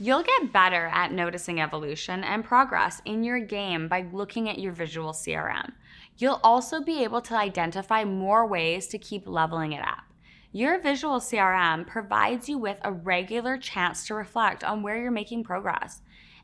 You'll get better at noticing evolution and progress in your game by looking at your visual CRM. You'll also be able to identify more ways to keep leveling it up. Your visual CRM provides you with a regular chance to reflect on where you're making progress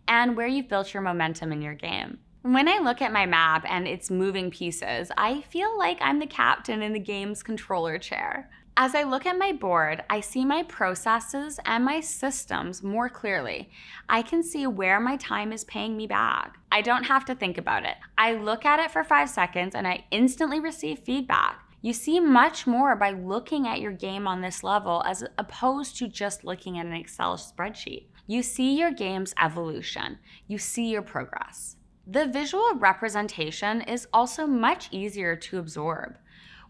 and where you've built your momentum in your game. When I look at my map and its moving pieces, I feel like I'm the captain in the game's controller chair. As I look at my board, I see my processes and my systems more clearly. I can see where my time is paying me back. I don't have to think about it. I look at it for 5 seconds and I instantly receive feedback. You see much more by looking at your game on this level as opposed to just looking at an Excel spreadsheet. You see your game's evolution. You see your progress. The visual representation is also much easier to absorb.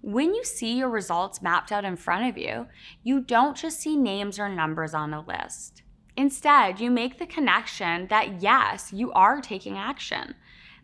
When you see your results mapped out in front of you, you don't just see names or numbers on a list. Instead, you make the connection that yes, you are taking action.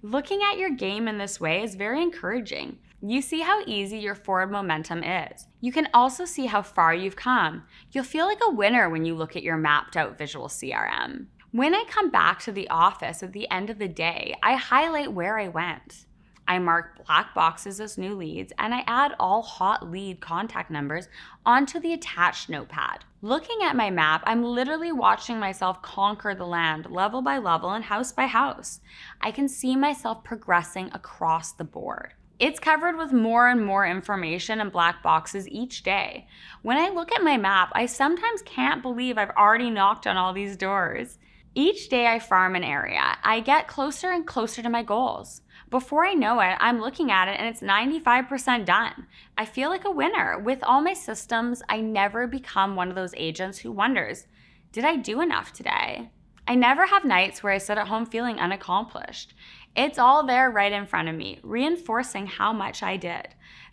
Looking at your game in this way is very encouraging. You see how easy your forward momentum is. You can also see how far you've come. You'll feel like a winner when you look at your mapped out visual CRM. When I come back to the office at the end of the day, I highlight where I went. I mark black boxes as new leads, and I add all hot lead contact numbers onto the attached notepad. Looking at my map, I'm literally watching myself conquer the land level by level and house by house. I can see myself progressing across the board. It's covered with more and more information and black boxes each day. When I look at my map, I sometimes can't believe I've already knocked on all these doors. Each day I farm an area, I get closer and closer to my goals. Before I know it, I'm looking at it and it's 95% done. I feel like a winner. With all my systems, I never become one of those agents who wonders, did I do enough today? I never have nights where I sit at home feeling unaccomplished. It's all there right in front of me, reinforcing how much I did.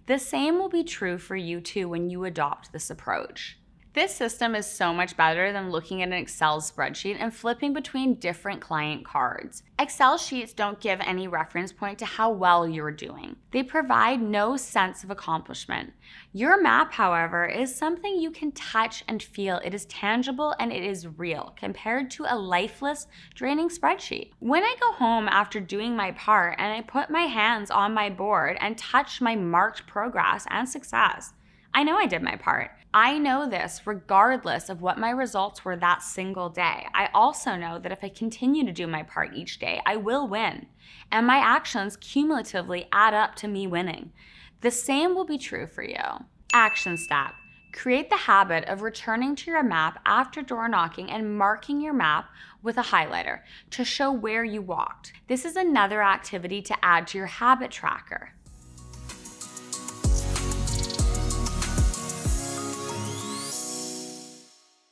The same will be true for you too when you adopt this approach. This system is so much better than looking at an Excel spreadsheet and flipping between different client cards. Excel sheets don't give any reference point to how well you're doing. They provide no sense of accomplishment. Your map, however, is something you can touch and feel. It is tangible and it is real compared to a lifeless, draining spreadsheet. When I go home after doing my part and I put my hands on my board and touch my marked progress and success, I know I did my part. I know this regardless of what my results were that single day. I also know that if I continue to do my part each day, I will win. And my actions cumulatively add up to me winning. The same will be true for you. Action step. Create the habit of returning to your map after door knocking and marking your map with a highlighter to show where you walked. This is another activity to add to your habit tracker.